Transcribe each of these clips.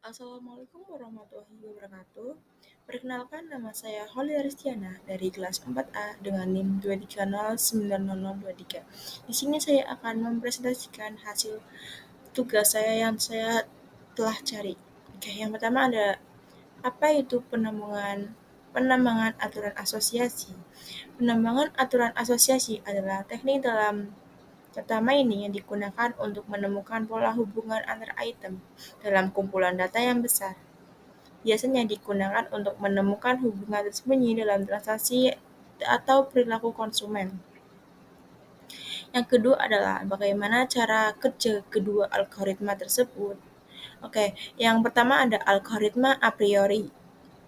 Assalamualaikum warahmatullahi wabarakatuh. Perkenalkan, nama saya Holly Aristiana dari kelas 4A dengan NIM 2309023. Di sini saya akan mempresentasikan hasil tugas saya yang saya telah cari. Oke, yang pertama ada apa itu penambangan aturan asosiasi. Penambangan aturan asosiasi adalah teknik dalam data mining yang digunakan untuk menemukan pola hubungan antar item dalam kumpulan data yang besar. Biasanya digunakan untuk menemukan hubungan tersembunyi dalam transaksi atau perilaku konsumen. Yang kedua adalah bagaimana cara kerja kedua algoritma tersebut. Oke, yang pertama ada algoritma a priori.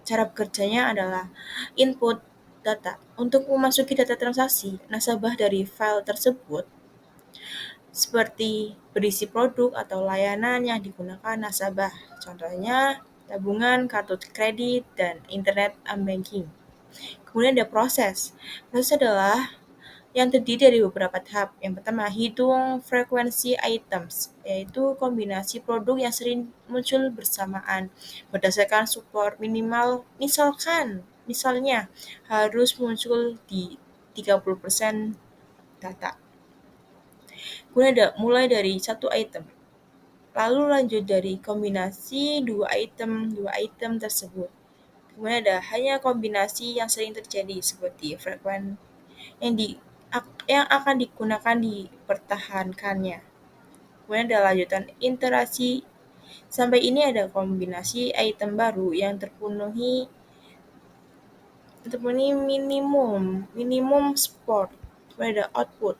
Cara bekerjanya adalah input data. Untuk memasuki data transaksi, nasabah dari file tersebut seperti berisi produk atau layanan yang digunakan nasabah. Contohnya tabungan, kartu kredit, dan internet banking. Kemudian ada proses. Proses adalah yang terdiri dari beberapa tahap. Yang pertama, hitung frekuensi items, yaitu kombinasi produk yang sering muncul bersamaan berdasarkan support minimal. Misalnya harus muncul di 30% data. Kemudian ada mulai dari satu item, lalu lanjut dari kombinasi dua item tersebut. Kemudian ada hanya kombinasi yang sering terjadi seperti yang di yang akan digunakan dipertahankannya. Kemudian ada lanjutan iterasi. Sampai ini ada kombinasi item baru yang terpenuhi minimum support. Kemudian ada output.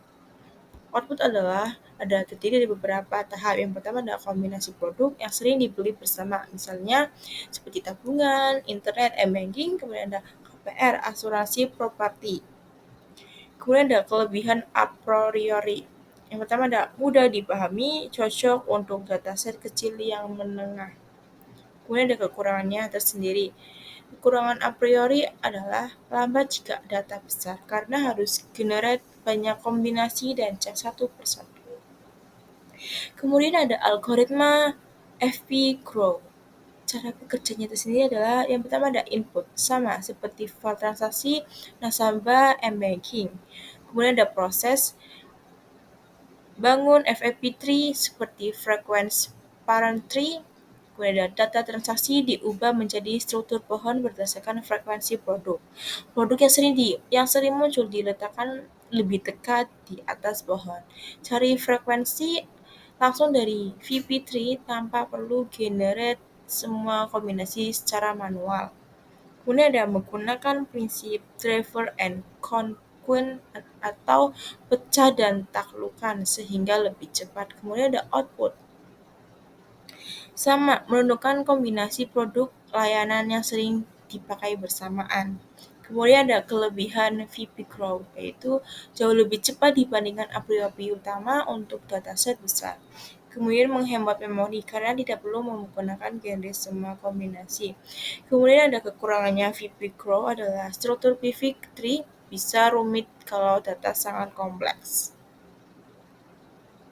Output adalah terdiri dari beberapa tahap. Yang pertama adalah kombinasi produk yang sering dibeli bersama, misalnya seperti tabungan, internet, banking, kemudian ada KPR, asuransi properti. Kemudian ada kelebihan a priori. Yang pertama ada mudah dipahami, cocok untuk dataset kecil yang menengah. Kemudian ada kekurangannya tersendiri. Kekurangan a priori adalah lambat jika data besar karena harus generate banyak kombinasi dan cek satu persatu. Kemudian ada algoritma FP-Grow. Cara bekerjanya tersendiri adalah yang pertama ada input, sama seperti file transaksi, nasabah, banking. Kemudian ada proses, bangun FFP tree seperti frequency parent tree. Kemudian ada data transaksi diubah menjadi struktur pohon berdasarkan frekuensi produk. Produk yang sering muncul diletakkan lebih dekat di atas pohon. Cari frekuensi langsung dari VP3 tanpa perlu generate semua kombinasi secara manual. Kemudian ada menggunakan prinsip driver and conquer atau pecah dan taklukan sehingga lebih cepat. Kemudian ada output. Sama, menentukan kombinasi produk layanan yang sering dipakai bersamaan. Kemudian ada kelebihan VP Grow, yaitu jauh lebih cepat dibandingkan a priori utama untuk dataset besar. Kemudian menghemat memori karena tidak perlu menggunakan genre semua kombinasi. Kemudian ada kekurangannya VP Grow adalah struktur pivot tree bisa rumit kalau data sangat kompleks.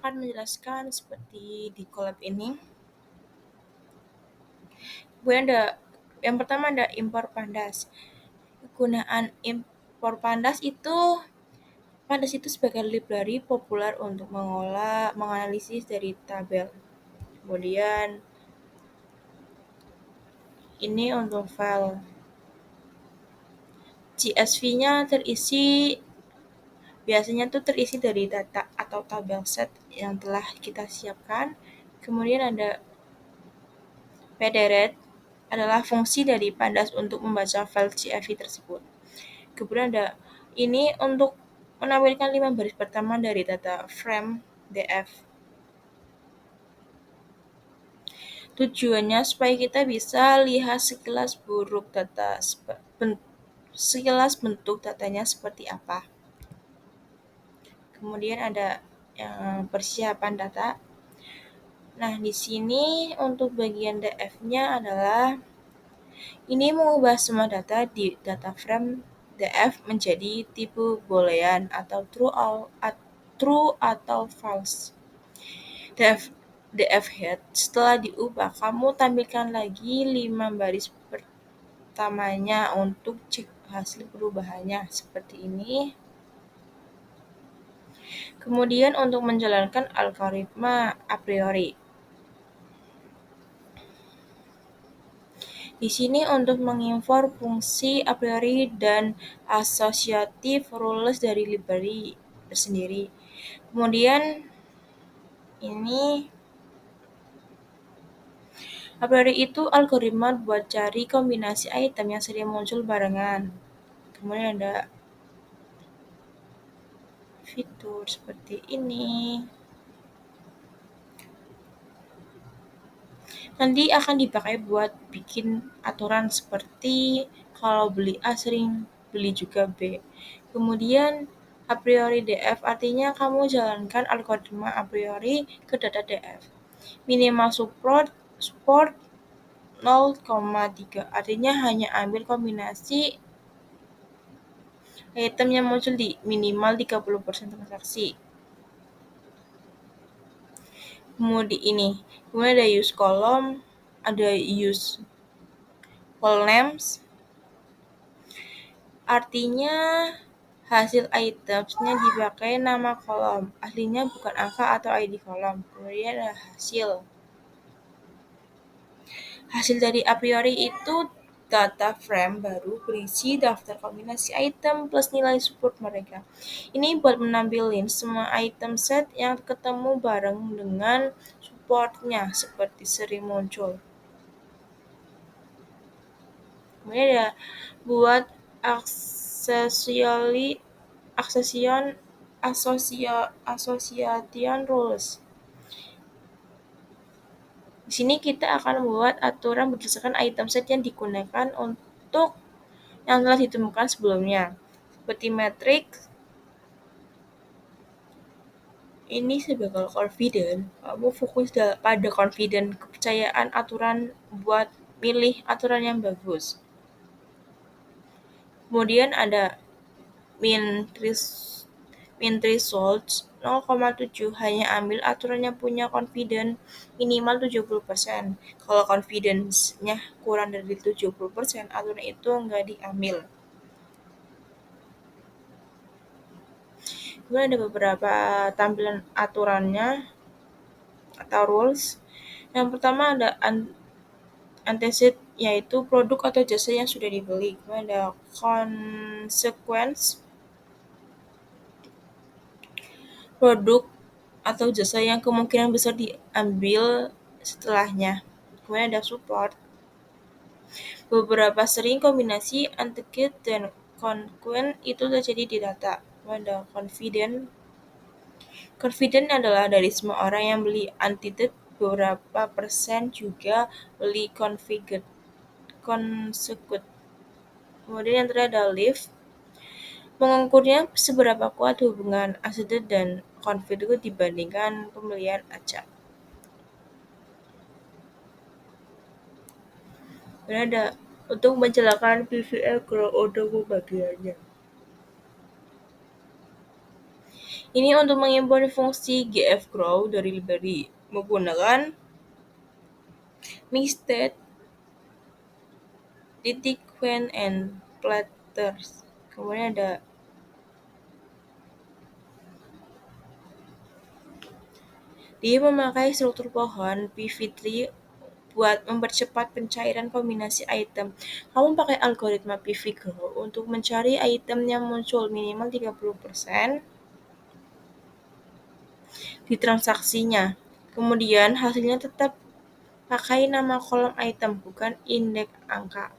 Akan menjelaskan seperti di collab ini. Kemudian yang pertama ada impor pandas. Penggunaan impor pandas itu sebagai library populer untuk menganalisis dari tabel. Kemudian ini untuk file CSV-nya biasanya terisi dari data atau tabel set yang telah kita siapkan. Kemudian ada pdret adalah fungsi dari pandas untuk membaca file CSV tersebut. Kemudian ada ini untuk menampilkan 5 baris pertama dari data frame DF. Tujuannya supaya kita bisa lihat sekilas bentuk datanya seperti apa. Kemudian ada persiapan data. Nah, di sini untuk bagian DF-nya adalah ini mengubah semua data di data frame DF menjadi tipe boolean atau true atau false. DF head. Setelah diubah, kamu tampilkan lagi 5 baris pertamanya untuk cek hasil perubahannya seperti ini. Kemudian untuk menjalankan algoritma a priori. Di sini untuk mengimpor fungsi a priori dan associative rules dari library tersendiri. Kemudian ini a priori itu algoritma buat cari kombinasi item yang sering muncul barengan. Kemudian ada fitur seperti ini. Nanti akan dipakai buat bikin aturan seperti kalau beli A sering beli juga B. Kemudian a priori DF artinya kamu jalankan algoritma a priori ke data DF. Minimal support 0,3 artinya hanya ambil kombinasi item yang muncul di minimal 30% transaksi. Kemudian ada use column, ada use call names. Artinya hasil itemsnya dipakai nama kolom, aslinya bukan angka atau ID kolom. Kemudian ada hasil. Hasil dari a priori itu data frame baru berisi daftar kombinasi item plus nilai support mereka. Ini buat menampilkan semua item set yang ketemu bareng dengan supportnya seperti sering muncul. Kemudian ada buat association rules. Di sini kita akan membuat aturan berdasarkan item set yang digunakan untuk yang telah ditemukan sebelumnya. Seperti matrix, ini sebagai confident, kamu fokus pada confident, kepercayaan aturan buat milih aturan yang bagus. Kemudian ada min threshold 0,7 hanya ambil aturan yang punya confidence minimal 70%. Kalau confidence-nya kurang dari 70%, aturan itu enggak diambil. Kemudian ada beberapa tampilan aturannya atau rules. Yang pertama ada antecedent, yaitu produk atau jasa yang sudah dibeli. Kemudian ada consequence, produk atau jasa yang kemungkinan besar diambil setelahnya. Kemudian ada support. Beberapa sering kombinasi antecedent dan consequence itu terjadi di data. Kemudian ada confident. Confident adalah dari semua orang yang beli antecedent, beberapa persen juga beli consequent. Kemudian yang terakhir ada lift. Mengukurnya seberapa kuat hubungan antecedent dan confident dibandingkan pembelian acak. Kemudian ada untuk menjelaskan PVL grow untuk pembagiannya. Ini untuk mengimpor fungsi GF grow dari library menggunakan mixed titik when and platters. Kemudian ada dia memakai struktur pohon PV3 buat mempercepat pencairan kombinasi item. Kamu pakai algoritma PV grow untuk mencari item yang muncul minimal 30% di transaksinya. Kemudian hasilnya tetap pakai nama kolom item, bukan indeks angka.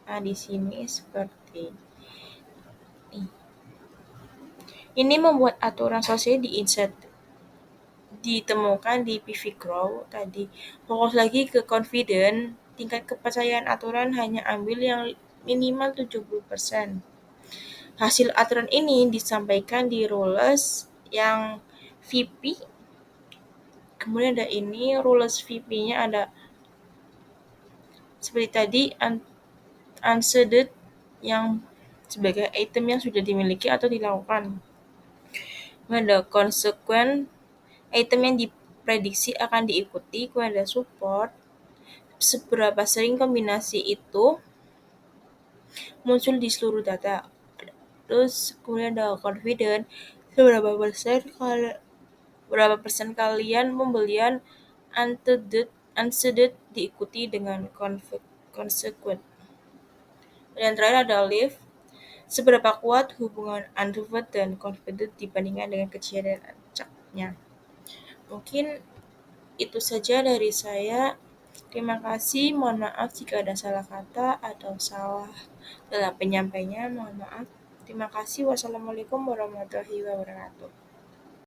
Nah, di sini seperti ini. Ini membuat aturan sosial di insert ditemukan di PV Grow tadi. Fokus lagi ke confident, tingkat kepercayaan aturan hanya ambil yang minimal 70%. Hasil aturan ini disampaikan di rules yang VP. Kemudian ada ini rules VP-nya ada seperti tadi unseeded yang sebagai item yang sudah dimiliki atau dilakukan. Kemudian ada consequent item yang diprediksi akan diikuti, kemudian ada support, seberapa sering kombinasi itu muncul di seluruh data. Terus kemudian ada confident, berapa persen kalian pembelian unseeded diikuti dengan consequent. Dan terakhir ada live, seberapa kuat hubungan unreserved dan confident dibandingkan dengan kejadian acaknya. Mungkin itu saja dari saya. Terima kasih, mohon maaf jika ada salah kata atau salah dalam penyampaiannya, mohon maaf. Terima kasih. Wassalamualaikum warahmatullahi wabarakatuh.